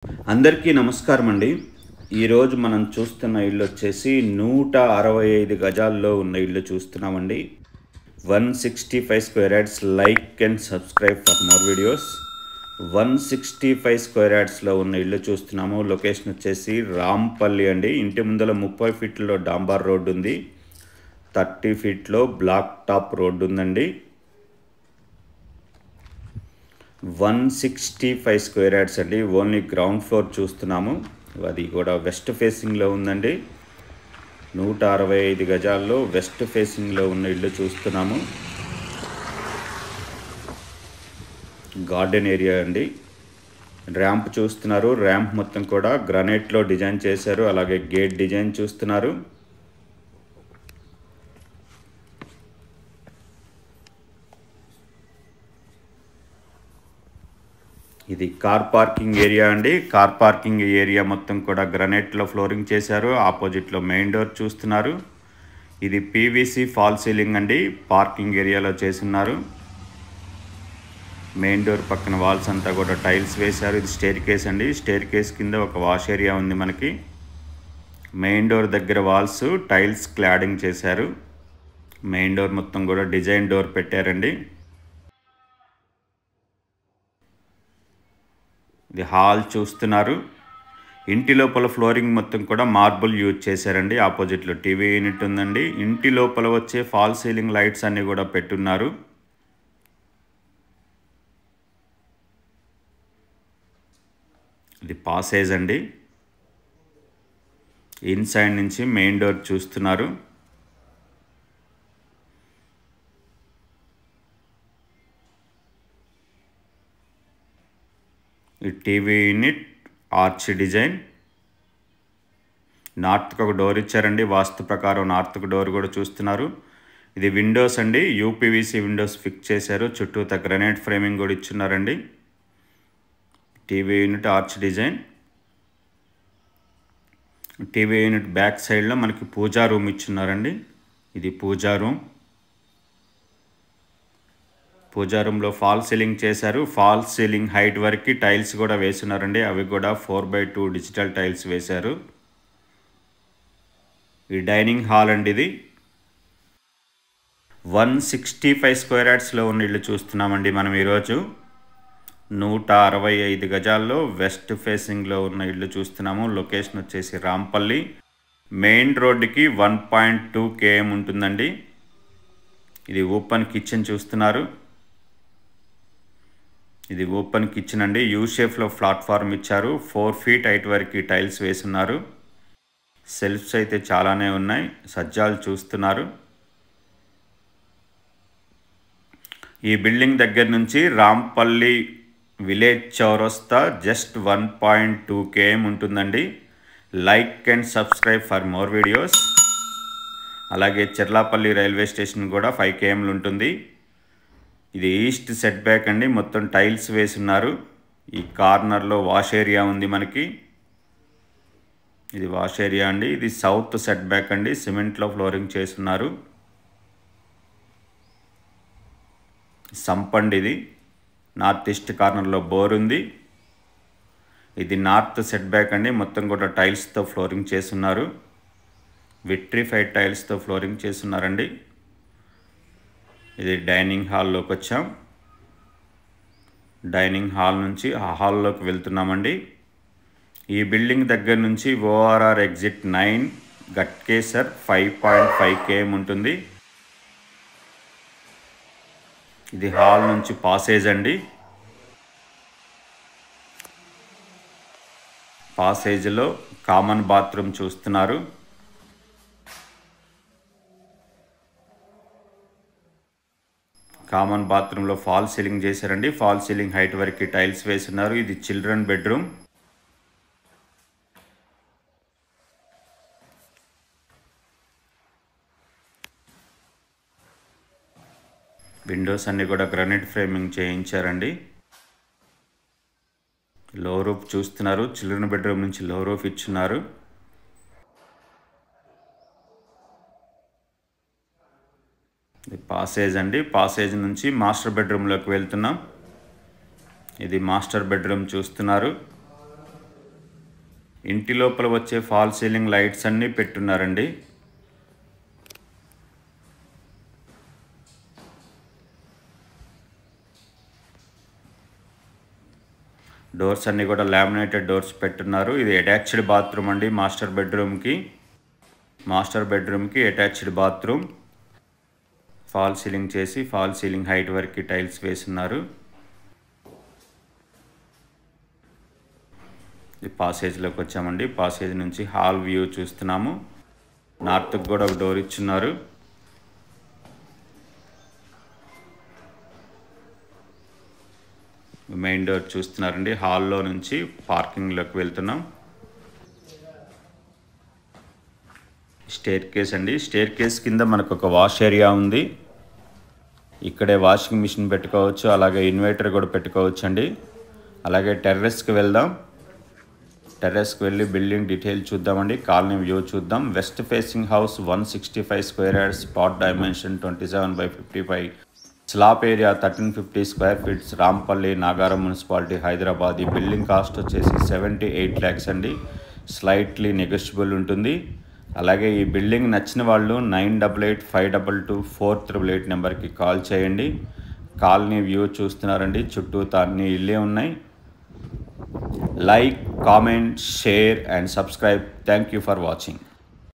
అందరికీ నమస్కారం అండి. ఈరోజు మనం చూస్తున్న ఇల్లు వచ్చేసి 165 గజాల్లో ఉన్న ఇల్లు చూస్తున్నామండి. 165 square yards. Like and subscribe for more videos. 165 square యార్డ్స్లో ఉన్న ఇల్లు చూస్తున్నాము. లొకేషన్ వచ్చేసి రాంపల్లి అండి. ఇంటి ముందర 30 ఫీట్లో డాంబార్ రోడ్డు ఉంది, 30 ఫీట్లో బ్లాక్ టాప్ రోడ్డు ఉందండి. 165 స్క్వేర్ యార్డ్స్ అండి. ఓన్లీ గ్రౌండ్ ఫ్లోర్ చూస్తున్నాము. అది కూడా వెస్ట్ ఫేసింగ్లో ఉందండి. 165 గజాల్లో వెస్ట్ ఫేసింగ్లో ఉన్న ఇల్లు చూస్తున్నాము. గార్డెన్ ఏరియా అండి. ర్యాంప్ చూస్తున్నారు. ర్యాంప్ మొత్తం కూడా గ్రానైట్లో డిజైన్ చేశారు. అలాగే గేట్ డిజైన్ చూస్తున్నారు. ఇది కార్ పార్కింగ్ ఏరియా అండి. కార్ పార్కింగ్ ఏరియా మొత్తం కూడా గ్రానైట్లో ఫ్లోరింగ్ చేశారు. ఆపోజిట్లో మెయిన్ డోర్ చూస్తున్నారు. ఇది పీవీసీ ఫాల్ సీలింగ్ అండి. పార్కింగ్ ఏరియాలో చేస్తున్నారు. మెయిన్ డోర్ పక్కన వాల్స్ అంతా కూడా టైల్స్ వేశారు. ఇది స్టేర్ కేస్ అండి. స్టేర్ కేస్ కింద ఒక వాష్ ఏరియా ఉంది మనకి. మెయిన్ డోర్ దగ్గర వాల్స్ టైల్స్ క్లాడింగ్ చేశారు. మెయిన్ డోర్ మొత్తం కూడా డిజైన్ డోర్ పెట్టారండి. ఇది హాల్ చూస్తున్నారు. ఇంటి లోపల ఫ్లోరింగ్ మొత్తం కూడా మార్బుల్ యూజ్ చేశారండి. ఆపోజిట్లో టీవీ యూనిట్ ఉందండి. ఇంటి లోపల వచ్చే ఫాల్ సీలింగ్ లైట్స్ అన్నీ కూడా పెట్టున్నారు. ఇది పాసేజ్ అండి. ఇన్సైడ్ నుంచి మెయిన్ డోర్ చూస్తున్నారు. ఈ టీవీ యూనిట్ ఆర్చ్ డిజైన్. నార్త్కి ఒక డోర్ ఇచ్చారండి. వాస్తు ప్రకారం నార్త్కి డోర్ కూడా చూస్తున్నారు. ఇది విండోస్ అండి. యూపీవీసీ విండోస్ ఫిక్స్ చేశారు. చుట్టూతా గ్రానైట్ ఫ్రేమింగ్ కూడా ఇచ్చున్నారండి. TV unit arch design. TV unit back సైడ్లో మనకి పూజా రూమ్ ఇచ్చున్నారండి. ఇది పూజా రూమ్. పూజా రూమ్లో ఫాల్ సీలింగ్ చేశారు. ఫాల్ సీలింగ్ హైట్ వరకు టైల్స్ కూడా వేస్తున్నారండి. అవి కూడా 4x2 డిజిటల్ టైల్స్ వేశారు. ఈ డైనింగ్ హాల్ అండి. ఇది 165 స్క్వేర్ యార్డ్స్లో ఉన్న ఇల్లు చూస్తున్నామండి మనం ఈరోజు. 165 గజాల్లో వెస్ట్ ఫేసింగ్లో ఉన్న ఇల్లు చూస్తున్నాము. లొకేషన్ వచ్చేసి రాంపల్లి. మెయిన్ రోడ్డుకి 1.2 km ఉంటుందండి. ఇది ఓపెన్ కిచెన్ చూస్తున్నారు. ఇది ఓపెన్ కిచెన్ అండి. యూ షేప్లో ప్లాట్ఫామ్ ఇచ్చారు. 4 ఫీట్ హైట్ వరకు టైల్స్ వేస్తున్నారు. సెల్ఫ్స్ అయితే చాలానే ఉన్నాయి. సజ్జాలు చూస్తున్నారు. ఈ బిల్డింగ్ దగ్గర నుంచి రాంపల్లి విలేజ్ చౌరస్తా జస్ట్ 1.2 km ఉంటుందండి. Like and subscribe for more videos. అలాగే చెర్లాపల్లి రైల్వే స్టేషన్ కూడా 5 km ఉంటుంది. ఇది ఈస్ట్ సెట్ బ్యాక్ అండి. మొత్తం టైల్స్ వేసున్నారు. ఈ కార్నర్లో వాష్ ఏరియా ఉంది మనకి. ఇది వాష్ ఏరియా అండి. ఇది సౌత్ సెట్ బ్యాక్ అండి. సిమెంట్లో ఫ్లోరింగ్ చేస్తున్నారు. సంపండి. ఇది నార్త్ ఈస్ట్ కార్నర్లో బోర్ ఉంది. ఇది నార్త్ సెట్ బ్యాక్ అండి. మొత్తం కూడా టైల్స్తో ఫ్లోరింగ్ చేస్తున్నారు. విట్రిఫైడ్ టైల్స్తో ఫ్లోరింగ్ చేస్తున్నారండి. ఇది డైనింగ్ హాల్లోకి వచ్చాం. డైనింగ్ హాల్ నుంచి ఆ హాల్లోకి వెళ్తున్నామండి. ఈ బిల్డింగ్ దగ్గర నుంచి ఓఆర్ఆర్ ఎగ్జిట్ 9, గట్కేసర్ 5.5 km ఉంటుంది. ఇది హాల్ నుంచి పాసేజ్ అండి. పాసేజ్లో కామన్ బాత్రూమ్ చూస్తున్నారు. కామన్ బాత్రూంలో ఫాల్ సీలింగ్ చేశారండి. ఫాల్ సీలింగ్ హైట్ వరకు టైల్స్ వేస్తున్నారు. ఇది చిల్డ్రన్ బెడ్రూమ్. విండోస్ అన్నీ కూడా గ్రానైట్ ఫ్రేమింగ్ చేయించారండి. లో రూఫ్ చూస్తున్నారు. చిల్డ్రన్ బెడ్రూమ్ నుంచి లో రూఫ్ ఇచ్చున్నారు. ఇది పాసేజ్ అండి. పాసేజ్ నుంచి మాస్టర్ బెడ్రూమ్లోకి వెళ్తున్నాం. ఇది మాస్టర్ బెడ్రూమ్ చూస్తున్నారు. ఇంటి లోపల వచ్చే ఫాల్ సీలింగ్ లైట్స్ అన్నీ పెట్టున్నారండి. డోర్స్ అన్నీ కూడా లామినేటెడ్ డోర్స్ పెట్టున్నారు. ఇది అటాచ్డ్ బాత్రూమ్ అండి. మాస్టర్ బెడ్రూమ్కి అటాచ్డ్ బాత్రూమ్. ఫాల్ సీలింగ్ చేసి ఫాల్ సీలింగ్ హైట్ వరకు టైల్స్ వేస్తున్నారు. ఈ పాసేజ్లోకి వచ్చామండి. పాసేజ్ నుంచి హాల్ వ్యూ చూస్తున్నాము. నార్త్కి కూడా ఒక డోర్ ఇచ్చున్నారు. మెయిన్ డోర్ చూస్తున్నారండి. హాల్లో నుంచి పార్కింగ్లోకి వెళ్తున్నాం. స్టేర్ కేస్ అండి. స్టేర్ కేస్ కింద మనకు ఒక వాష్ ఏరియా ఉంది. ఇక్కడే వాషింగ్ మిషన్ పెట్టుకోవచ్చు, అలాగే ఇన్వర్టర్ కూడా పెట్టుకోవచ్చు అండి. అలాగే టెర్రస్కి వెళ్దాం. టెర్రస్కి వెళ్ళి బిల్డింగ్ డీటెయిల్ చూద్దామండి. కాలనీ వ్యూ చూద్దాం. West facing house 165 square yards, spot dimension 27/55, slab area 1350 square feets, Rampalli, Nagaram municipality, Hyderabad. ఈ బిల్డింగ్ కాస్ట్ వచ్చేసి 78 lakhs అండి. స్లైట్లీ నెగోషియబుల్ ఉంటుంది. అలాగే ఈ బిల్డింగ్ నచ్చిన వాళ్ళు 9885224888 నెంబర్కి కాల్ చేయండి. కాలనీ వ్యూ చూస్తున్నారండి. చుట్టూ అన్ని ఇల్లే ఉన్నాయి. Like, comment, share and subscribe. Thank you for watching.